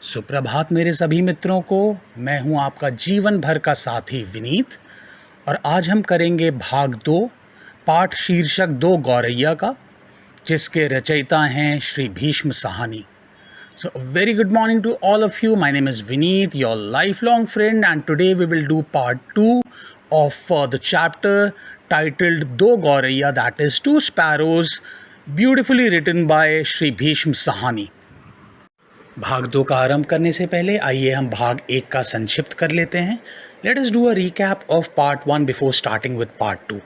सुप्रभात मेरे सभी मित्रों को। मैं हूं आपका जीवन भर का साथी विनीत और आज हम करेंगे भाग 2 पाठ शीर्षक 2 गौरैया का, जिसके रचयिता हैं Shri Bhisham Sahni. So a very good morning to all of you. My name is Vineet, your lifelong friend, and today we will do part 2 of the chapter titled Do Gauraiya, that is Two Sparrows, beautifully written by Shri Bhishma Sahani. भाग 2 का आरंभ करने से पहले आइए हम भाग 1 का संक्षिप्त कर लेते हैं. Let us do a recap of part 1 before starting with part 2.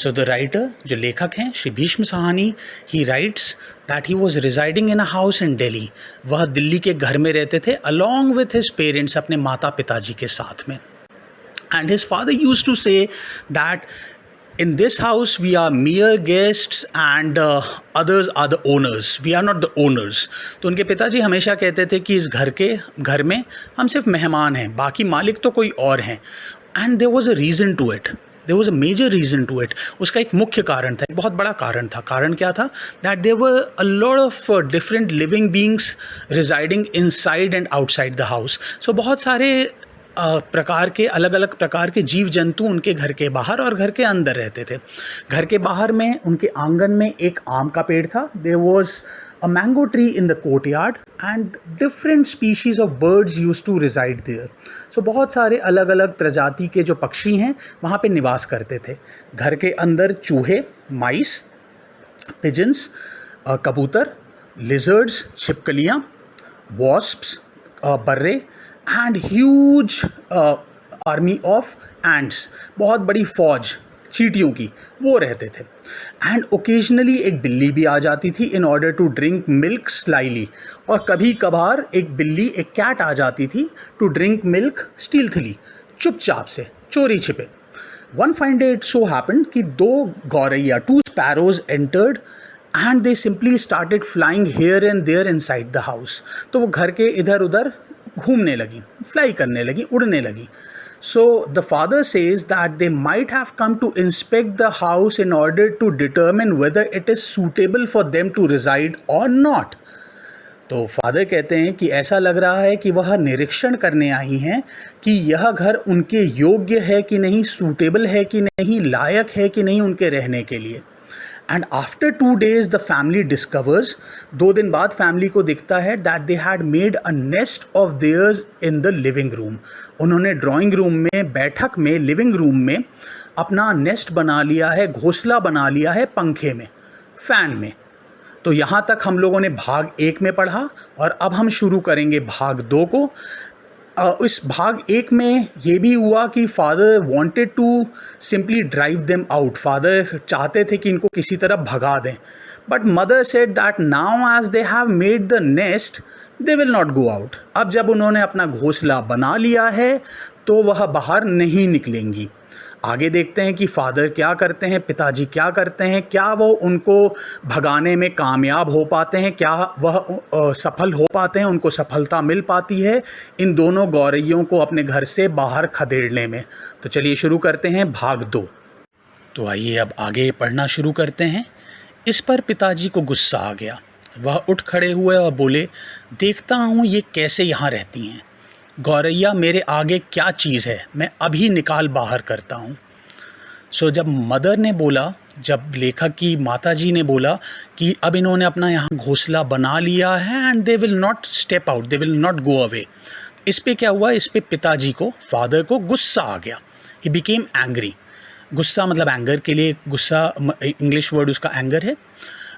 So the writer, जो लेखक हैं Shri Bhisham Sahni, he writes that he was residing in a house in Delhi. वह दिल्ली के घर में रहते थे along with his parents, अपने माता पिताजी के साथ में. And his father used to say that in this house we are mere guests and others are the owners. We are not the owners. तो उनके पिताजी हमेशा कहते थे कि इस घर में हम सिर्फ मेहमान हैं, बाकी मालिक तो कोई और हैं. And there was a reason to it. There was a major reason to it. उसका एक मुख्य कारण था, एक बहुत बड़ा कारण था. कारण क्या था? That there were a lot of different living beings residing inside and outside the house. So बहुत सारे प्रकार के अलग अलग प्रकार के जीव जंतु उनके घर के बाहर और घर के अंदर रहते थे. घर के बाहर में उनके आंगन में एक आम का पेड़ था. There was a mango tree in the courtyard and different species of birds used to reside there. So बहुत सारे अलग अलग प्रजाति के जो पक्षी हैं वहाँ पे निवास करते थे. घर के अंदर चूहे, माइस, पिजन्स, कबूतर, लिजर्ड्स, छिपकलियाँ, वॉस्प्स, बर्रे and huge army of ants, बहुत बड़ी फौज चींटियों की, वो रहते थे. एंड ओकेजनली एक बिल्ली भी आ जाती थी in order to drink milk slyly, और कभी कभार एक बिल्ली, एक कैट आ जाती थी टू ड्रिंक मिल्क स्टील्थली, चुपचाप से, चोरी छिपे. One fine day it so happened कि 2 गौरैया, 2 sparrows entered and they simply started flying here and there inside the house. तो वो घर के इधर उधर घूमने लगी, फ्लाई करने लगी, उड़ने लगी. So the father says that they might have come to inspect the house in order to determine whether it is suitable for them to reside or not. तो फादर कहते हैं कि ऐसा लग रहा है कि वह निरीक्षण करने आई हैं कि यह घर उनके योग्य है कि नहीं, सूटेबल है कि नहीं, लायक है कि नहीं उनके रहने के लिए. And after 2 days the family discovers, 2 दिन बाद फैमिली को दिखता है that they had made a nest of theirs in the living room. उन्होंने ड्राइंग रूम में, बैठक में, लिविंग रूम में अपना नेस्ट बना लिया है, घोंसला बना लिया है पंखे में, फ़ैन में. तो यहाँ तक हम लोगों ने भाग 1 में पढ़ा और अब हम शुरू करेंगे भाग 2 को. इस भाग 1 में ये भी हुआ कि father wanted to simply drive them out. Father चाहते थे कि इनको किसी तरह भगा दें, but mother said that now as they have made the nest they will not go out. अब जब उन्होंने अपना घोंसला बना लिया है तो वह बाहर नहीं निकलेंगी. आगे देखते हैं कि फादर क्या करते हैं, पिताजी क्या करते हैं, क्या वो उनको भगाने में कामयाब हो पाते हैं, क्या वह सफल हो पाते हैं, उनको सफलता मिल पाती है इन दोनों गौरैयों को अपने घर से बाहर खदेड़ने में. तो चलिए शुरू करते हैं भाग 2. तो आइए अब आगे पढ़ना शुरू करते हैं. इस पर पिताजी को गुस्सा आ गया. वह उठ खड़े हुए और बोले, देखता हूँ ये कैसे यहाँ रहती हैं. गौरैया मेरे आगे क्या चीज़ है, मैं अभी निकाल बाहर करता हूँ. सो जब मदर ने बोला, जब लेखक की माताजी ने बोला कि अब इन्होंने अपना यहाँ घोंसला बना लिया है and they will not step out, they will not go away, इस पे क्या हुआ, इस पे पिताजी को, फादर को गुस्सा आ गया. He became angry. गुस्सा मतलब एंगर के लिए गुस्सा, इंग्लिश वर्ड उसका एंगर है.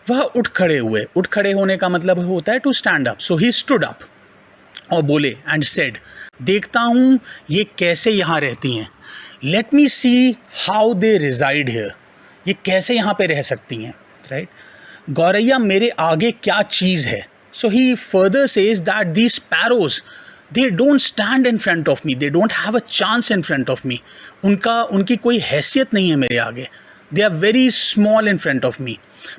वह उठ खड़े हुए. उठ खड़े होने का मतलब होता है to stand up. So he stood up और बोले एंड सेड, देखता हूँ ये कैसे यहाँ रहती हैं. Let me see how they reside here, ये कैसे यहाँ पे रह सकती हैं, राइट. गौरैया मेरे आगे क्या चीज़ है. So he further says that the sparrows they don't stand in front of me, they don't have a chance in front of me. उनकी कोई हैसियत नहीं है मेरे आगे. They are very small in front of me.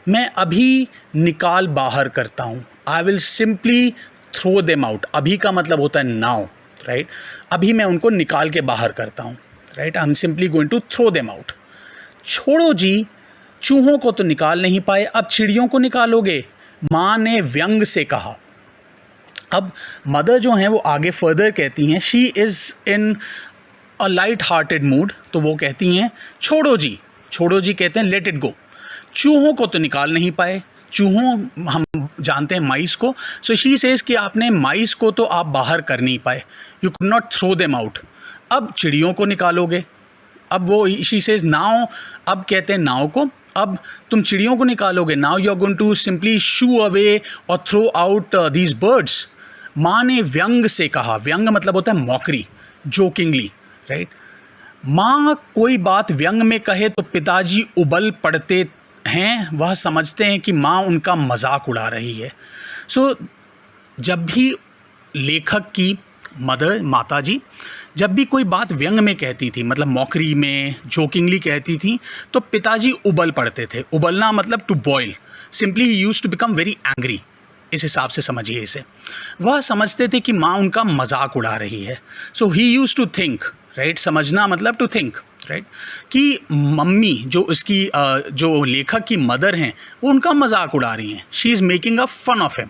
मैं अभी निकाल बाहर करता हूँ. I will simply throw them out. अभी का मतलब होता है नाउ, राइट. अभी मैं उनको निकाल के बाहर करता हूँ, right. I am simply going to throw them out. छोड़ो जी, चूहों को तो निकाल नहीं पाए, अब चिड़ियों को निकालोगे, माँ ने व्यंग से कहा. अब मदर जो हैं वो आगे फर्दर कहती हैं, she is in a light hearted mood, तो वो कहती हैं छोड़ो जी, छोड़ो जी कहते हैं लेट इट गो। चूहों को तो निकाल नहीं पाए, चूहों हम जानते हैं माइस को, सो शी सेज कि आपने माइस को तो आप बाहर कर नहीं पाए, you could not throw them out, अब चिड़ियों को निकालोगे। अब वो शी सेज नाउ, अब कहते हैं नाव को, अब तुम चिड़ियों को निकालोगे, now you are going to simply shoo away और थ्रो आउट दीज बर्ड्स। माँ ने व्यंग से कहा, व्यंग मतलब होता है मॉकरी, जोकिंगली, राइट। माँ कोई बात व्यंग में कहे तो पिताजी उबल पड़ते हैं, वह समझते हैं कि माँ उनका मजाक उड़ा रही है। सो जब भी लेखक की मदर, माता जी, जब भी कोई बात व्यंग में कहती थी, मतलब मॉकरी में, जोकिंगली कहती थी, तो पिताजी उबल पड़ते थे। उबलना मतलब to boil, simply he used to become very angry, इस हिसाब से समझिए इसे। वह समझते थे कि माँ उनका मजाक उड़ा रही है। So he used to think, right, समझना मतलब टू थिंक, राइट, कि मम्मी जो इसकी जो लेखक की मदर हैं वो उनका मजाक उड़ा रही हैं, she is making a fun of him.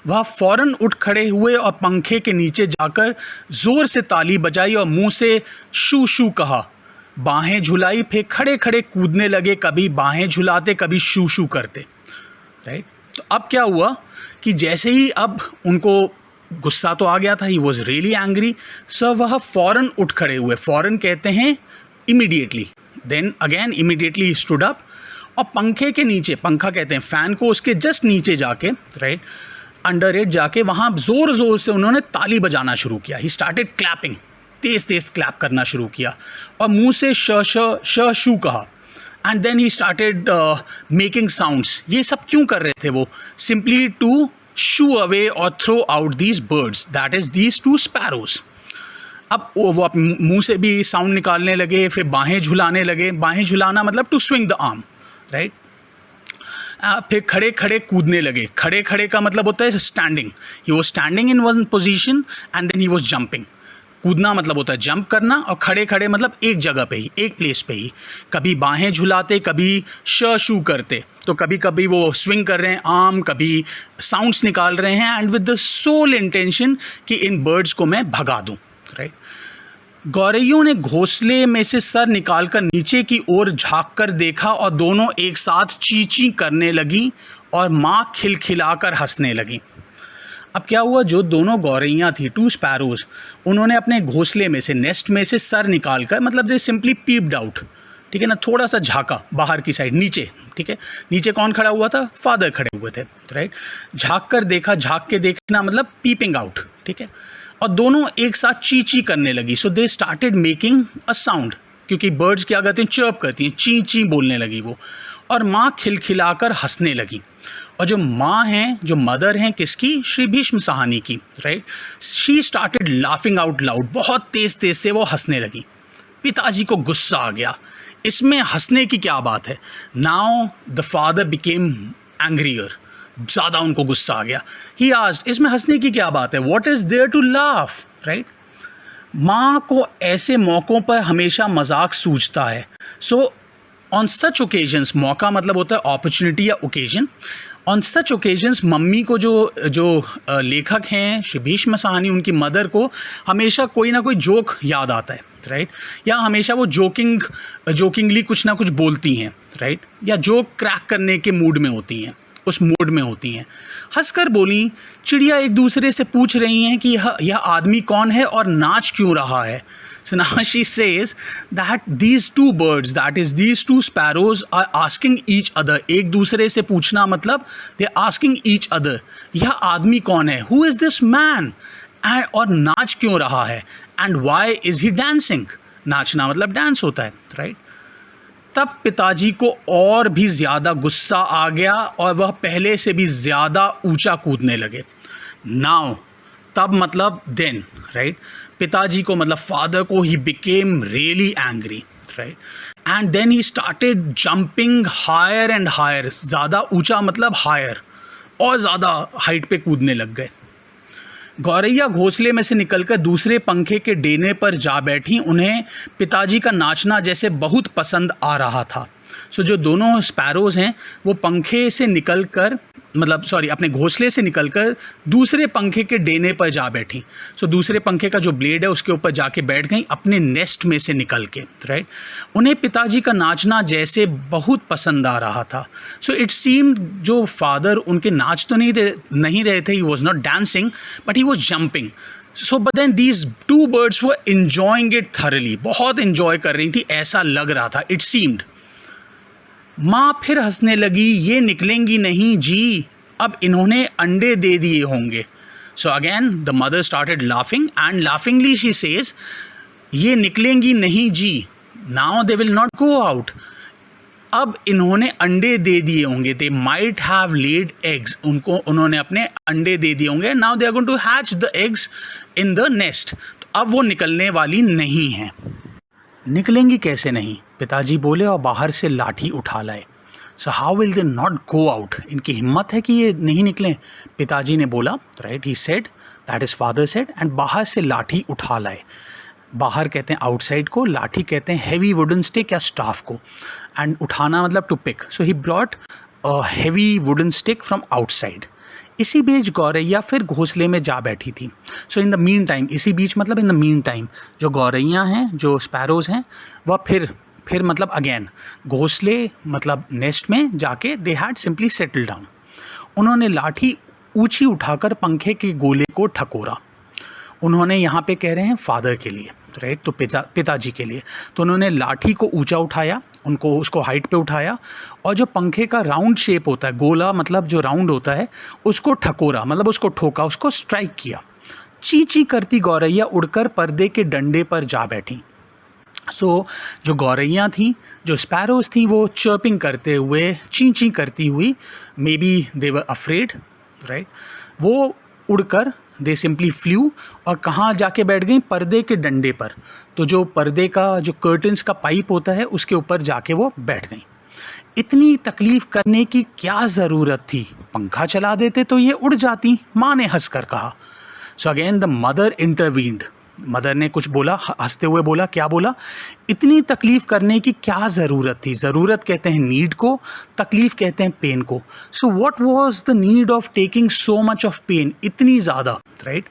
वह फौरन उठ खड़े हुए और पंखे के नीचे जाकर जोर से ताली बजाई और मुंह से शू शू कहा, बाहें झुलाई, फिर खड़े खड़े कूदने लगे, कभी बाहें झुलाते कभी शू शू करते, राइट। तो अब क्या हुआ कि जैसे ही अब उनको गुस्सा तो आ गया था, he was really angry, so वह फौरन उठ खड़े हुए, फौरन कहते हैं immediately, then again immediately he stood up, और पंखे के नीचे, पंखा कहते हैं फैन को, उसके जस्ट नीचे जाके, राइट, अंडर इट जाके वहाँ ज़ोर ज़ोर से उन्होंने ताली बजाना शुरू किया। ही स्टार्टेड क्लैपिंग, तेज़ तेज़ क्लैप करना शुरू किया और मुंह से श श श शू कहा, and then he started making sounds. ये सब क्यों कर रहे थे वो? सिंपली टू शू अवे और throw out these birds, that is these two sparrows. अब वो मुंह से भी साउंड निकालने लगे, फिर बाहें झुलाने लगे, बाहें झुलाना मतलब to swing the arm, right. फिर खड़े खड़े कूदने लगे, खड़े खड़े का मतलब होता है standing, he was standing in one position and then he was jumping. कूदना मतलब होता है जंप करना, और खड़े खड़े मतलब एक जगह पे ही, एक प्लेस पे ही, कभी बाहें झुलाते, कभी श शू करते, तो कभी कभी वो स्विंग कर रहे हैं आर्म, कभी साउंड्स निकाल रहे हैं, and with the sole intention कि इन बर्ड्स को मैं भगा दूँ, राइट। गौरैयों ने घोंसले में से सर निकालकर नीचे की ओर झांक कर देखा और दोनों एक साथ ची ची करने लगी और माँ खिलखिलाकर हंसने लगी। अब क्या हुआ, जो दोनों गौरैयाँ थी, टू स्पैरोज, उन्होंने अपने घोंसले में से, नेस्ट में से सर निकालकर, मतलब दे सिंपली पीप्ड आउट, ठीक है ना, थोड़ा सा झाँका बाहर की साइड नीचे, ठीक है। नीचे कौन खड़ा हुआ था? फादर खड़े हुए थे, राइट। झाँक कर देखा, झाँक के देखना मतलब पीपिंग आउट, ठीक है। और दोनों एक साथ ची ची करने लगी। So they started making a sound, क्योंकि बर्ड्स क्या करते हैं, चर्प करती हैं, ची ची बोलने लगी वो, और माँ खिलखिलाकर हंसने लगी। और जो माँ हैं, जो मदर हैं किसकी? श्री भीष्म साहनी की, right, she started laughing out loud, बहुत तेज़ तेज़ से वो हंसने लगी। पिताजी को गुस्सा आ गया, इसमें हंसने की क्या बात है? नाउ द फादर बिकेम एंग्रियर, ज़्यादा उनको गुस्सा आ गया। ही आस्क्ड, इसमें हंसने की क्या बात है? What is there to laugh, right. माँ को ऐसे मौक़ों पर हमेशा मजाक सूझता है। सो ऑन सच ओकेजन्स, मौका मतलब होता है अपॉर्चुनिटी या occasion, on such occasions mummy को जो लेखक हैं श्री भीष्म साहनी, उनकी मदर को हमेशा कोई ना कोई जोक याद आता है, राइट, या हमेशा वो जोकिंगली कुछ ना कुछ बोलती हैं, राइट, या जोक क्रैक करने के मूड में होती हैं, उस मूड में होती हैं। हंसकर बोली, चिड़िया एक दूसरे से पूछ रही हैं कि यह आदमी कौन है और नाच क्यों रहा है। So now she says that these two birds, that is these two sparrows, are asking each other, एक दूसरे से पूछना मतलब they are asking each other, यह आदमी कौन है, who is this man, और नाच क्यों रहा है, and why is he dancing, नाचना मतलब डांस होता है, राइट। तब पिताजी को और भी ज़्यादा गुस्सा आ गया और वह पहले से भी ज़्यादा ऊंचा कूदने लगे। नाउ, तब मतलब देन, राइट, पिताजी को मतलब फादर को, he became really angry, right, and then he started jumping higher and higher, ज़्यादा ऊंचा मतलब हायर, और ज़्यादा हाइट पे कूदने लग गए। गौरैया घोंसले में से निकलकर दूसरे पंखे के डेने पर जा बैठी। उन्हें पिताजी का नाचना जैसे बहुत पसंद आ रहा था। सो जो दोनों स्पैरोज़ हैं वो पंखे से निकल कर अपने घोंसले से निकलकर दूसरे पंखे के डेने पर जा बैठी। सो दूसरे पंखे का जो ब्लेड है उसके ऊपर जाके बैठ गई अपने नेस्ट में से निकल के, राइट। उन्हें पिताजी का नाचना जैसे बहुत पसंद आ रहा था। सो इट सीम्ड जो फादर उनके नाच तो नहीं रहे थे, he was not dancing but he was jumping. So but then these two birds were enjoying it thoroughly, बहुत एंजॉय कर रही थी ऐसा लग रहा था, इट सीम्ड। माँ फिर हंसने लगी, ये निकलेंगी नहीं जी, अब इन्होंने अंडे दे दिए होंगे। So again the mother started laughing and laughingly she says, ये निकलेंगी नहीं जी, now they will not go out, अब इन्होंने अंडे दे दिए होंगे, they might have laid eggs, उन्होंने अपने अंडे दे दिए होंगे, now they are going to hatch the eggs in the nest, तो अब वो निकलने वाली नहीं हैं। निकलेंगी कैसे नहीं, पिताजी बोले और बाहर से लाठी उठा लाए। So how will they not go out, इनकी हिम्मत है कि ये नहीं निकलें, पिताजी ने बोला, right, he said, that is father said, and बाहर से लाठी उठा लाए। बाहर कहते हैं आउटसाइड को, लाठी कहते हैं हैवी वुडन स्टिक या स्टाफ को, एंड उठाना मतलब to pick. So he brought a heavy wooden stick from outside. इसी बीच गौरैया फिर घोंसले में जा बैठी थी। So in the mean time, इसी बीच मतलब इन द मीन टाइम, जो गौरैया हैं, जो स्पैरोज़ हैं, वह फिर मतलब अगेन घोंसले मतलब नेस्ट में जाके they had simply settle down. उन्होंने लाठी ऊंची उठाकर पंखे के गोले को ठकोरा। उन्होंने यहाँ पे कह रहे हैं फादर के लिए, राइट, तो पिताजी के लिए। तो उन्होंने लाठी को ऊंचा उठाया, उसको हाइट पे उठाया, और जो पंखे का राउंड शेप होता है, गोला मतलब जो राउंड होता है, उसको ठकोरा मतलब उसको ठोका, उसको स्ट्राइक किया। ची ची करती गौरैया उड़कर पर्दे के डंडे पर जा बैठी। सो जो गौरैया थी, जो स्पैरोज़ थी, वो चर्पिंग करते हुए, ची ची करती हुई, may be they were afraid, right, वो उड़कर दे सिंपली फ्लू, और कहाँ जाके बैठ गई, पर्दे के डंडे पर। तो जो पर्दे का जो कर्टन्स का पाइप होता है उसके ऊपर जाके वो बैठ गई। इतनी तकलीफ़ करने की क्या ज़रूरत थी, पंखा चला देते तो ये उड़ जाती, माँ ने हंसकर कहा। सो again the mother intervened, mother ने कुछ बोला, हंसते हुए बोला, क्या बोला, इतनी तकलीफ़ करने की क्या ज़रूरत थी। ज़रूरत कहते हैं नीड को, तकलीफ़ कहते हैं पेन को। So what was the need of taking so much of pain, इतनी ज़्यादा, राइट,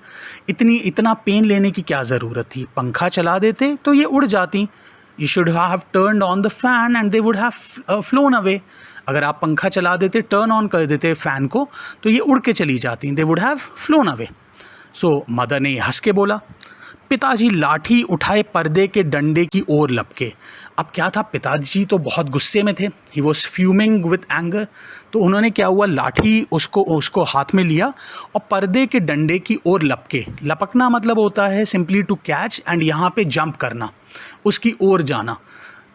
इतना पेन लेने की क्या ज़रूरत थी, पंखा चला देते तो ये उड़ जाती। You should have turned on the fan and they would have phloem away. अगर आप पंखा चला देते, टर्न ऑन कर देते फ़ैन को, तो ये उड़ के चली जाती, they would have phloem away. So mother ने हंस के बोला। पिताजी लाठी उठाए पर्दे के डंडे की ओर लपके। अब क्या था, पिताजी तो बहुत गुस्से में थे, he was fuming with anger. तो उन्होंने क्या हुआ, लाठी उसको हाथ में लिया और पर्दे के डंडे की ओर लपके। लपकना मतलब होता है सिंपली टू कैच, एंड यहाँ पे जंप करना, उसकी ओर जाना,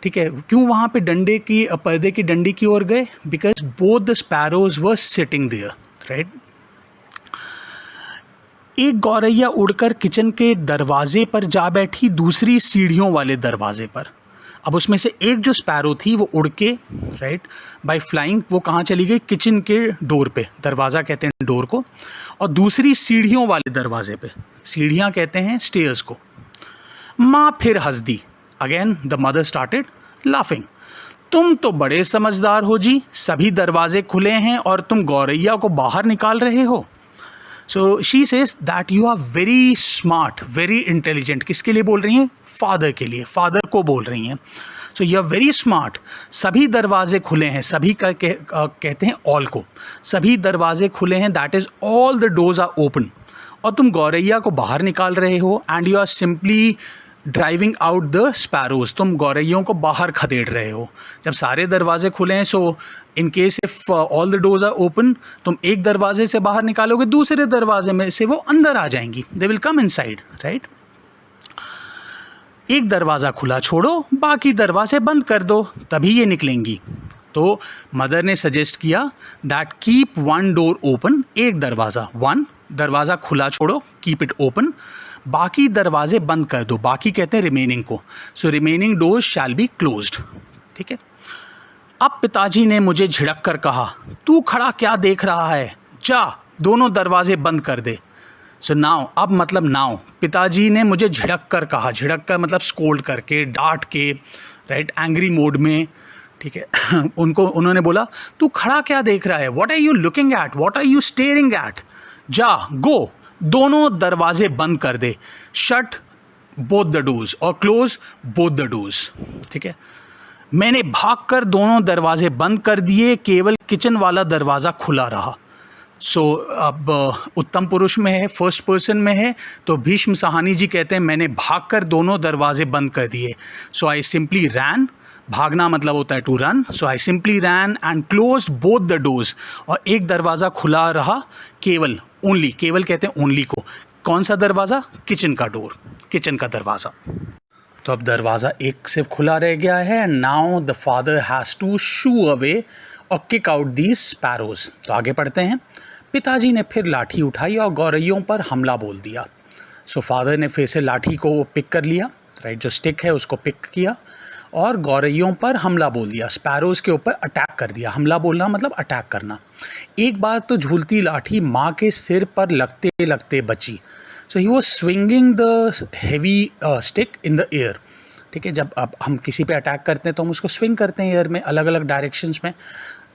ठीक है। क्यों वहाँ पे पर्दे की डंडी की ओर गए, because both the sparrows were sitting there, right. एक गौरैया उड़कर किचन के दरवाजे पर जा बैठी, दूसरी सीढ़ियों वाले दरवाजे पर। अब उसमें से एक जो स्पैरो थी वो उड़ के, राइट, बाय फ्लाइंग, वो कहाँ चली गई, किचन के डोर पे, दरवाज़ा कहते हैं डोर को, और दूसरी सीढ़ियों वाले दरवाजे पे, सीढ़ियाँ कहते हैं स्टेयर्स को। माँ फिर हंस दी। Again the mother started laughing. तुम तो बड़े समझदार हो जी, सभी दरवाजे खुले हैं और तुम गौरैया को बाहर निकाल रहे हो। So she says that you are very smart, very intelligent. किसके लिए बोल रही हैं, फादर के लिए, फादर को बोल रही हैं। So you are very smart, सभी दरवाजे खुले हैं, सभी का कहते हैं ऑल को, सभी दरवाजे खुले हैं, that is all the doors are open, और तुम गौरैया को बाहर निकाल रहे हो, and you are simply driving out the sparrows, तुम गौरैयों को बाहर खदेड़ रहे हो। जब सारे दरवाजे खुले हैं, so in case if all the doors are open, तुम एक दरवाजे से बाहर निकालोगे, दूसरे दरवाजे में से वो अंदर आ जाएंगी, they will come inside, right. एक दरवाज़ा खुला छोड़ो, बाकी दरवाजे बंद कर दो, तभी ये निकलेंगी। तो मदर ने सजेस्ट किया that keep one door open, एक दरवाज़ा, वन दरवाज़ा खुला छोड़ो, कीप इट ओपन, बाकी दरवाजे बंद कर दो, बाकी कहते हैं रिमेनिंग को। So remaining doors shall be closed, ठीक है। अब पिताजी ने मुझे झिड़क कर कहा, तू खड़ा क्या देख रहा है, जा दोनों दरवाजे बंद कर दे। सो नाउ, अब मतलब नाउ, पिताजी ने मुझे झिड़क कर कहा, झिड़क कर मतलब स्कोल्ड करके, डांट के, राइट, एंग्री मोड में, ठीक है। उन्होंने बोला तू खड़ा क्या देख रहा है, what are you looking at, what are you staring at, जा गो दोनों दरवाजे बंद कर दे, शट बोथ द डोर्स और क्लोज बोथ द डोर्स। ठीक है, मैंने भागकर दोनों दरवाजे बंद कर दिए, केवल किचन वाला दरवाज़ा खुला रहा। अब उत्तम पुरुष में है, फर्स्ट पर्सन में है, तो भीष्म साहनी जी कहते हैं मैंने भागकर दोनों दरवाजे बंद कर दिए। सो आई सिंपली रैन, भागना मतलब होता है to run, so I simply ran and closed both the doors, और एक दरवाज़ा खुला रहा, केवल, ओनली, केवल कहते हैं ओनली को, कौन सा दरवाज़ा, किचन का डोर, किचन का दरवाज़ा। तो अब दरवाज़ा एक सिर्फ खुला रह गया है। Now the father has to shoo away और किक आउट दीज स्पैरोज। तो आगे पढ़ते हैं। पिताजी ने फिर लाठी उठाई और गौरैयों पर हमला बोल दिया। सो फादर ने फिर से लाठी को पिक कर लिया, राइट, जो स्टिक है उसको पिक किया और गौरैयों पर हमला बोल दिया, स्पैरोज के ऊपर अटैक कर दिया। हमला बोलना मतलब अटैक करना। एक बार तो झूलती लाठी माँ के सिर पर लगते लगते बची। So he was swinging the heavy stick in the air. ठीक है, जब अब हम किसी पे अटैक करते हैं तो हम उसको स्विंग करते हैं एयर में, अलग अलग डायरेक्शंस में।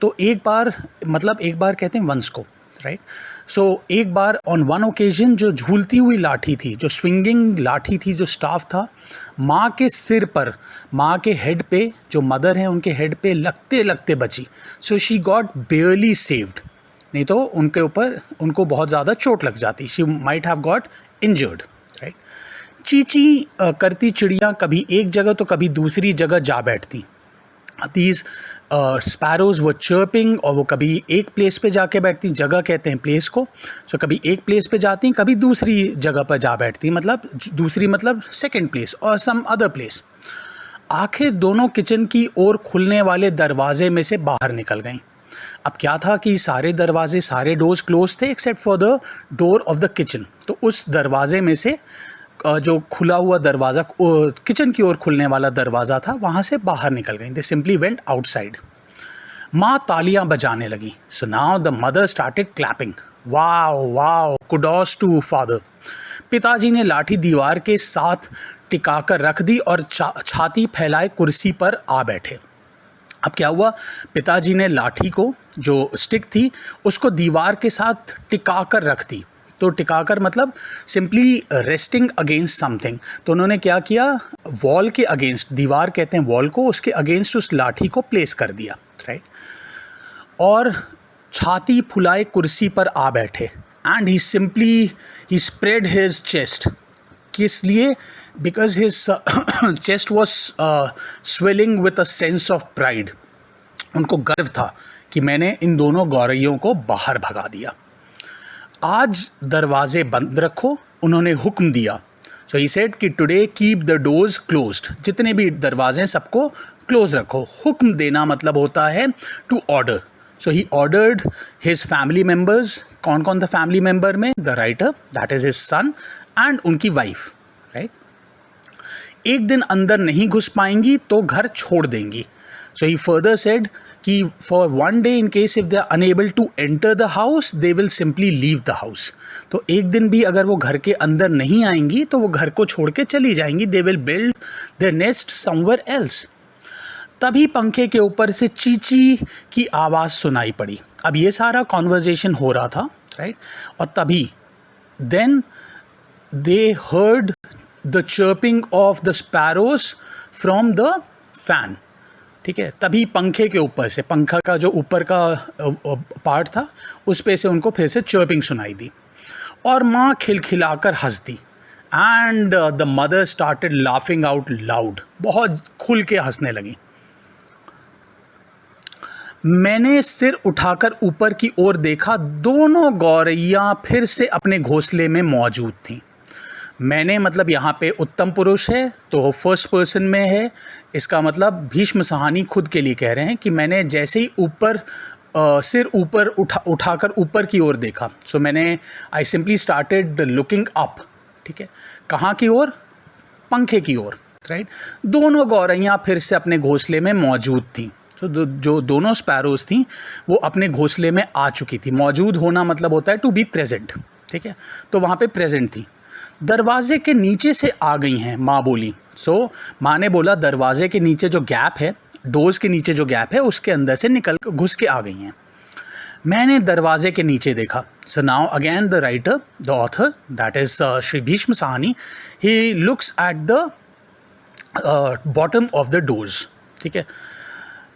तो एक बार मतलब एक बार कहते हैं वंस को, राइट। सो एक बार ऑन वन ओकेजन जो झूलती हुई लाठी थी, जो स्विंगिंग लाठी थी, जो स्टाफ था, माँ के सिर पर, माँ के हेड पे, जो मदर हैं उनके हेड पे लगते लगते बची। सो शी गॉट बेयरली सेव्ड, नहीं तो उनके ऊपर उनको बहुत ज़्यादा चोट लग जाती, she might have got injured, right. चींची करती चिड़ियाँ कभी एक जगह तो कभी दूसरी जगह जा बैठती। दीज स्पैरोज वर चर्पिंग, और वो कभी एक प्लेस पे जाके बैठती, जगह कहते हैं प्लेस को। सो कभी एक प्लेस पे जाती, कभी दूसरी जगह पर जा बैठती, मतलब दूसरी मतलब सेकंड प्लेस और सम अदर प्लेस। आखिर दोनों किचन की ओर खुलने वाले दरवाजे में से बाहर निकल गईं। अब क्या था कि सारे दरवाजे, सारे डोर्स क्लोज थे except for the door of the kitchen. तो उस दरवाजे में से जो खुला हुआ दरवाज़ा, किचन की ओर खुलने वाला दरवाज़ा था, वहाँ से बाहर निकल गई। They simply went outside. माँ तालियां बजाने लगी। So now the mother started clapping. Wow wow, kudos to father. पिताजी ने लाठी दीवार के साथ टिकाकर रख दी और छाती फैलाए कुर्सी पर आ बैठे। अब क्या हुआ, पिताजी ने लाठी को, जो स्टिक थी, उसको दीवार के साथ टिकाकर रख दी। तो टिकाकर मतलब सिंपली रेस्टिंग अगेंस्ट समथिंग। तो उन्होंने क्या किया, वॉल के अगेंस्ट, दीवार कहते हैं वॉल को, उसके अगेंस्ट उस लाठी को प्लेस कर दिया, राइट। और छाती फुलाए कुर्सी पर आ बैठे। And he spread his chest. किस लिए, because his chest was swelling with a sense of pride. उनको गर्व था कि मैंने इन दोनों गौरैयों को बाहर भगा दिया। आज दरवाजे बंद रखो, उन्होंने हुक्म दिया। सो ही सेड कि today keep the doors closed, जितने भी दरवाजे सबको क्लोज रखो। हुक्म देना मतलब होता है to order. So he ordered his family members. कौन कौन था फैमिली मेम्बर में, the writer, that is his son and उनकी वाइफ, राइट। एक दिन अंदर नहीं घुस पाएंगी तो घर छोड़ देंगी। So he further said कि for one day in case if they are unable to enter the house, they will simply leave the house. तो एक दिन भी अगर वो घर के अंदर नहीं आएंगी तो वो घर को छोड़ के चली जाएंगी। They will build their nest somewhere else. तभी पंखे के ऊपर से चींची की आवाज़ सुनाई पड़ी। अब ये सारा कॉन्वर्जेशन हो रहा था, राइट। और तभी then they heard the chirping of the sparrows from the fan. ठीक है, तभी पंखे के ऊपर से, पंखा का जो ऊपर का पार्ट था उस पे से उनको फिर से चर्पिंग सुनाई दी। और माँ खिलखिलाकर हंस दी। And the mother started laughing out loud, बहुत खुल के हंसने लगी। मैंने सिर उठाकर ऊपर की ओर देखा, दोनों गौरैया फिर से अपने घोंसले में मौजूद थीं। मैंने मतलब यहाँ पे उत्तम पुरुष है तो फर्स्ट पर्सन में है, इसका मतलब भीष्म साहनी खुद के लिए कह रहे हैं कि मैंने जैसे ही ऊपर सिर ऊपर उठाकर ऊपर की ओर देखा। सो मैंने I simply started looking up. ठीक है, कहाँ की ओर, पंखे की ओर, राइट। दोनों गौरैया फिर से अपने घोंसले में मौजूद थीं। तो जो दोनों स्पैरोज थीं वो अपने घोंसले में आ चुकी थी। मौजूद होना मतलब होता है टू बी प्रेजेंट, ठीक है, तो वहाँ पे प्रेजेंट थी। दरवाजे के नीचे से आ गई हैं, माँ बोली। सो माँ ने बोला दरवाजे के नीचे जो गैप है, डोर्स के नीचे जो गैप है उसके अंदर से निकल घुस के आ गई हैं। मैंने दरवाजे के नीचे देखा। So now again the writer, the author, that is Shri Bhisham Sahni, he looks at the bottom of the doors. ठीक है,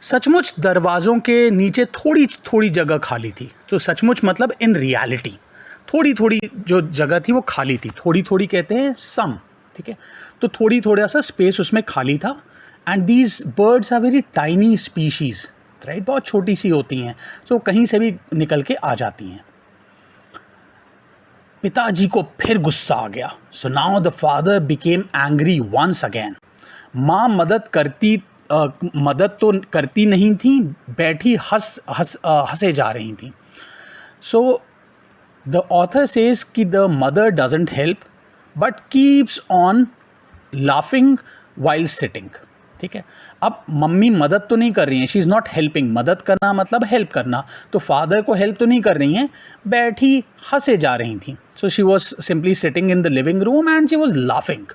सचमुच दरवाज़ों के नीचे थोड़ी थोड़ी जगह खाली थी। तो सचमुच मतलब इन रियलिटी थोड़ी थोड़ी जो जगह थी वो खाली थी। थोड़ी थोड़ी कहते हैं सम। ठीक है, तो थोड़ी थोड़ा सा स्पेस उसमें खाली था। And these birds are very tiny species, right, बहुत छोटी सी होती हैं, सो कहीं से भी निकल के आ जाती हैं। पिताजी को फिर गुस्सा आ गया। So now the father became angry once again. माँ मदद तो करती नहीं थी, बैठी हंसे जा रही थी। सो द ऑथर सेज कि the mother doesn't help but keeps on laughing while sitting. ठीक है, अब मम्मी मदद तो नहीं कर रही हैं, शी इज़ नॉट हेल्पिंग। मदद करना मतलब हेल्प करना, तो फादर को हेल्प तो नहीं कर रही हैं, बैठी हंसे जा रही थी। So she was simply sitting in the living room and she was laughing.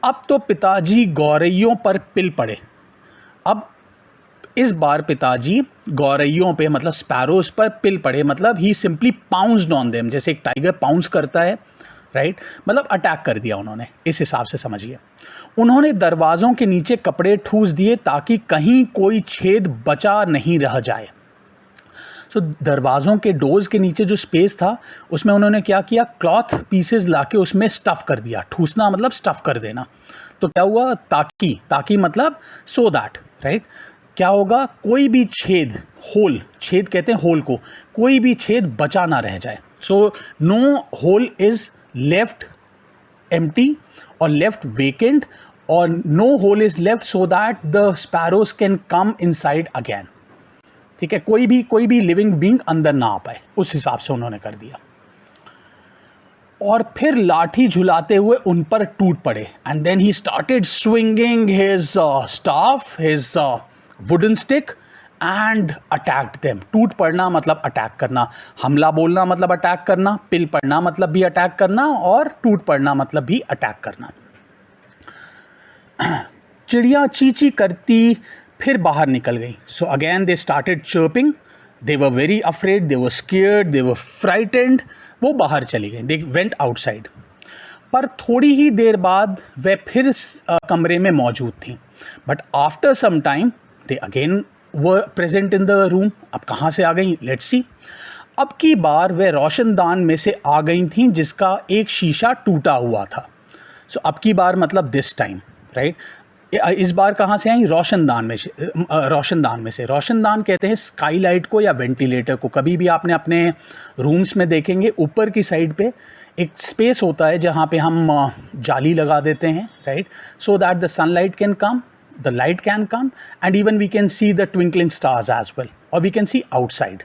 अब तो पिताजी गौरैयों पर पिल पड़े। अब इस बार पिताजी गौरैयों पे मतलब स्पैरोज पर पिल पड़े, मतलब ही सिंपली पाउंस्ड ऑन देम, जैसे एक टाइगर पाउंस करता है, राइट, मतलब अटैक कर दिया उन्होंने, इस हिसाब से समझिए। उन्होंने दरवाज़ों के नीचे कपड़े ठूस दिए ताकि कहीं कोई छेद बचा नहीं रह जाए। सो दरवाज़ों के डोर्स के नीचे जो स्पेस था उसमें उन्होंने क्या किया, क्लॉथ पीसेस लाके उसमें स्टफ़ कर दिया। ठूसना मतलब स्टफ़ कर देना। तो क्या हुआ, ताकि मतलब सो दैट, राइट, क्या होगा, कोई भी छेद, होल, छेद कहते हैं होल को, कोई भी छेद बचा ना रह जाए। So no hole is left empty और लेफ्ट वेकेंट, और no hole is left so that the sparrows can come inside again. ठीक है, कोई भी लिविंग बीइंग अंदर ना आ पाए, उस हिसाब से उन्होंने कर दिया। और फिर लाठी झुलाते हुए उन पर टूट पड़े। And then he started swinging his staff, his wooden stick and attacked them. टूट पड़ना मतलब अटैक करना, हमला बोलना मतलब अटैक करना, पिल पड़ना मतलब भी अटैक करना, और टूट पड़ना मतलब भी अटैक करना। चिड़िया चींची करती फिर बाहर निकल गई। So again they started chirping. They were very afraid, they were scared, they were frightened. वो बाहर चली गई, दे वेंट आउटसाइड। पर थोड़ी ही देर बाद वे फिर कमरे में मौजूद थी। But after some time they again were present in the room. अब कहाँ से आ गई, लेट्स सी। अब की बार वे रोशनदान में से आ गई थीं जिसका एक शीशा टूटा हुआ था। सो अब की बार मतलब दिस टाइम, राइट। इस बार कहाँ से आई, रोशनदान में से। रोशनदान कहते हैं स्काईलाइट को या वेंटिलेटर को। कभी भी आपने अपने रूम्स में देखेंगे ऊपर की साइड पे एक स्पेस होता है जहाँ पे हम जाली लगा देते हैं, right, so that the sunlight can come, the light can come, and even we can see the twinkling stars as well, or we can see outside.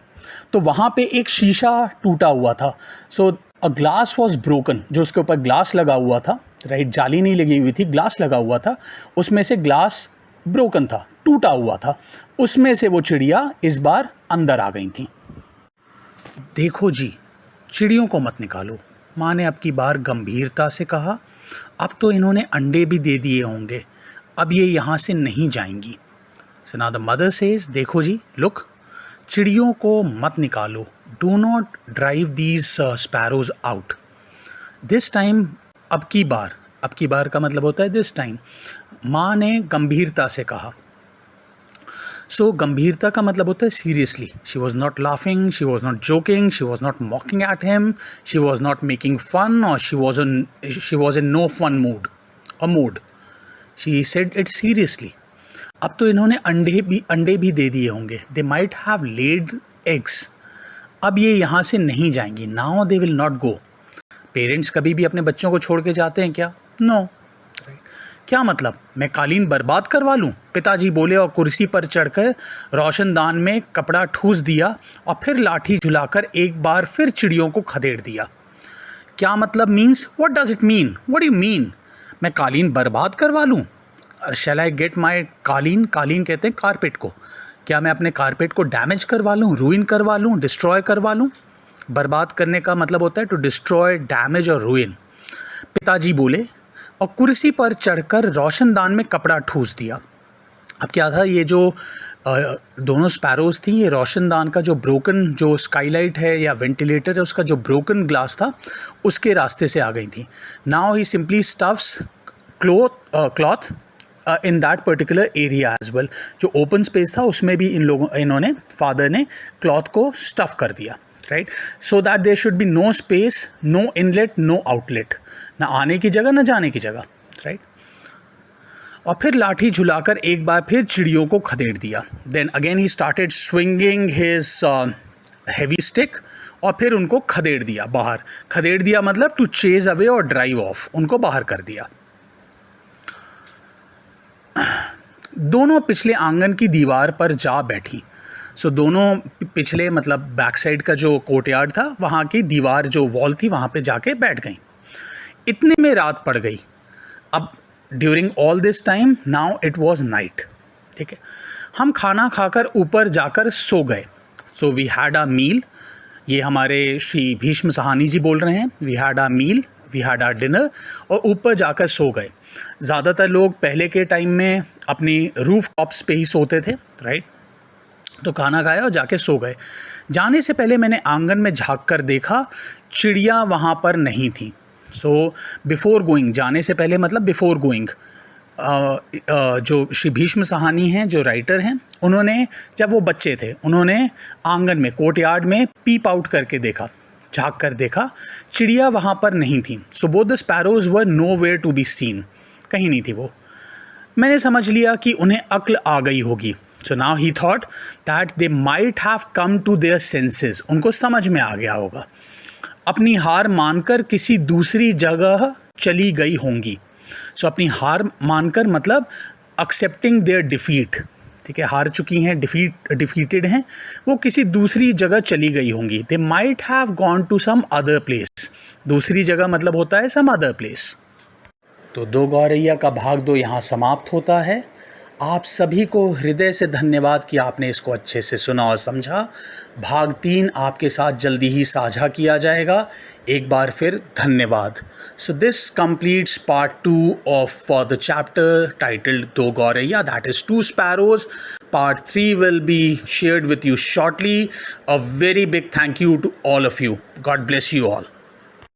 तो वहाँ पे एक शीशा टूटा हुआ था। सो अ ग्लास वॉज ब्रोकन, जो उसके ऊपर ग्लास लगा हुआ था, राइट, जाली नहीं लगी हुई थी, ग्लास लगा हुआ था, उसमें से ग्लास ब्रोकन था, टूटा हुआ था, उसमें से वो चिड़िया इस बार अंदर आ गई थी। देखो जी, चिड़ियों को मत निकालो, माँ ने अब की बार गंभीरता से कहा। अब तो इन्होंने अंडे भी दे दिए होंगे, अब ये यहाँ से नहीं जाएंगी। सो नाउ द मदर सेज, देखो जी, लुक, चिड़ियों को मत निकालो, do not drive these sparrows out this time. अब की बार का मतलब होता है दिस टाइम। माँ ने गंभीरता से कहा। सो गंभीरता का मतलब होता है seriously. She was not laughing, she was not joking, she was not mocking at him, she was not making fun, और she was in no fun mood. She said it seriously. अब तो इन्होंने अंडे भी दे दिए होंगे, they might have laid eggs, अब ये यहाँ से नहीं जाएंगी। Now they will not go. Parents कभी भी अपने बच्चों को छोड़ के जाते हैं क्या? नो। क्या मतलब, मैं कालीन बर्बाद करवा लूँ? पिताजी बोले और कुर्सी पर चढ़कर रोशनदान में कपड़ा ठूस दिया और फिर लाठी झुलाकर एक बार फिर चिड़ियों को खदेड़ दिया। क्या मतलब means, what does it mean, what do you mean? मैं कालीन बर्बाद करवा लूँ? शैल आई गेट माई कालीन कहते हैं कारपेट को। क्या मैं अपने कारपेट को डैमेज करवा लूँ, रूइन करवा लूँ, डिस्ट्रॉय करवा लूँ? बर्बाद करने का मतलब होता है टू डिस्ट्रॉय, डैमेज और रूइन। पिताजी बोले और कुर्सी पर चढ़कर रोशनदान में कपड़ा ठूस दिया। अब क्या था, ये जो दोनों स्पैरोज थी, ये रोशनदान का जो ब्रोकन जो स्काईलाइट है या वेंटिलेटर है उसका जो ब्रोकन ग्लास था उसके रास्ते से आ गई थी. Now he simply stuffs cloth in that particular area as well. जो ओपन स्पेस था उसमें भी इन्होंने फादर ने क्लॉथ को स्टफ़ कर दिया, right, so that there should be no space, no inlet, no outlet, ना आने की जगह ना जाने की जगह, राइट. और फिर लाठी झुलाकर एक बार फिर चिड़ियों को खदेड़ दिया. Then again he started swinging his heavy stick, और फिर उनको खदेड़ दिया बाहर. खदेड़ दिया मतलब टू चेज अवे और ड्राइव ऑफ, उनको बाहर कर दिया. दोनों पिछले आंगन की दीवार पर जा बैठी. सो दोनों पिछले मतलब बैक साइड का जो कोर्टयार्ड था वहाँ की दीवार जो वॉल थी वहाँ पे जाके बैठ गई. इतने में रात पड़ गई. अब during all this time now it was night. ठीक है, हम खाना खाकर ऊपर जाकर सो गए. So we had a meal. ये हमारे श्री भीष्म साहनी जी बोल रहे हैं. We had a meal, we had a dinner, और ऊपर जाकर सो गए. ज़्यादातर लोग पहले के टाइम में अपनी रूफ टॉप्स पे ही सोते थे, राइट. तो खाना खाया और जाके सो गए. जाने से पहले मैंने आंगन में झांक कर देखा, चिड़िया वहाँ पर नहीं थी. सो बिफोर गोइंग, जाने से पहले मतलब बिफोर गोइंग, जो श्री भीष्म साहनी हैं जो राइटर हैं, उन्होंने जब वो बच्चे थे उन्होंने आंगन में कोर्टयार्ड में पीप आउट करके देखा, झांक कर देखा, चिड़िया वहाँ पर नहीं थी. So both the sparrows were nowhere to be seen, कहीं नहीं थी वो. मैंने समझ लिया कि उन्हें अक्ल आ गई होगी. So now he thought that they might have come to their senses, उनको समझ में आ गया होगा. अपनी हार मानकर किसी दूसरी जगह चली गई होंगी. सो अपनी हार मानकर मतलब एक्सेप्टिंग देयर डिफीट. ठीक है, हार चुकी हैं, डिफीटेड हैं, वो किसी दूसरी जगह चली गई होंगी. They might have gone to some other place. दूसरी जगह मतलब होता है सम अदर प्लेस. तो दो गौरैया का भाग 2 यहाँ समाप्त होता है. आप सभी को हृदय से धन्यवाद कि आपने इसको अच्छे से सुना और समझा. भाग 3 आपके साथ जल्दी ही साझा किया जाएगा. एक बार फिर धन्यवाद. So this completes part 2 of for the chapter titled दो गौरैया, that is 2 sparrows. Part 3 will be shared with you shortly. A very big thank you to all of you. God bless you all.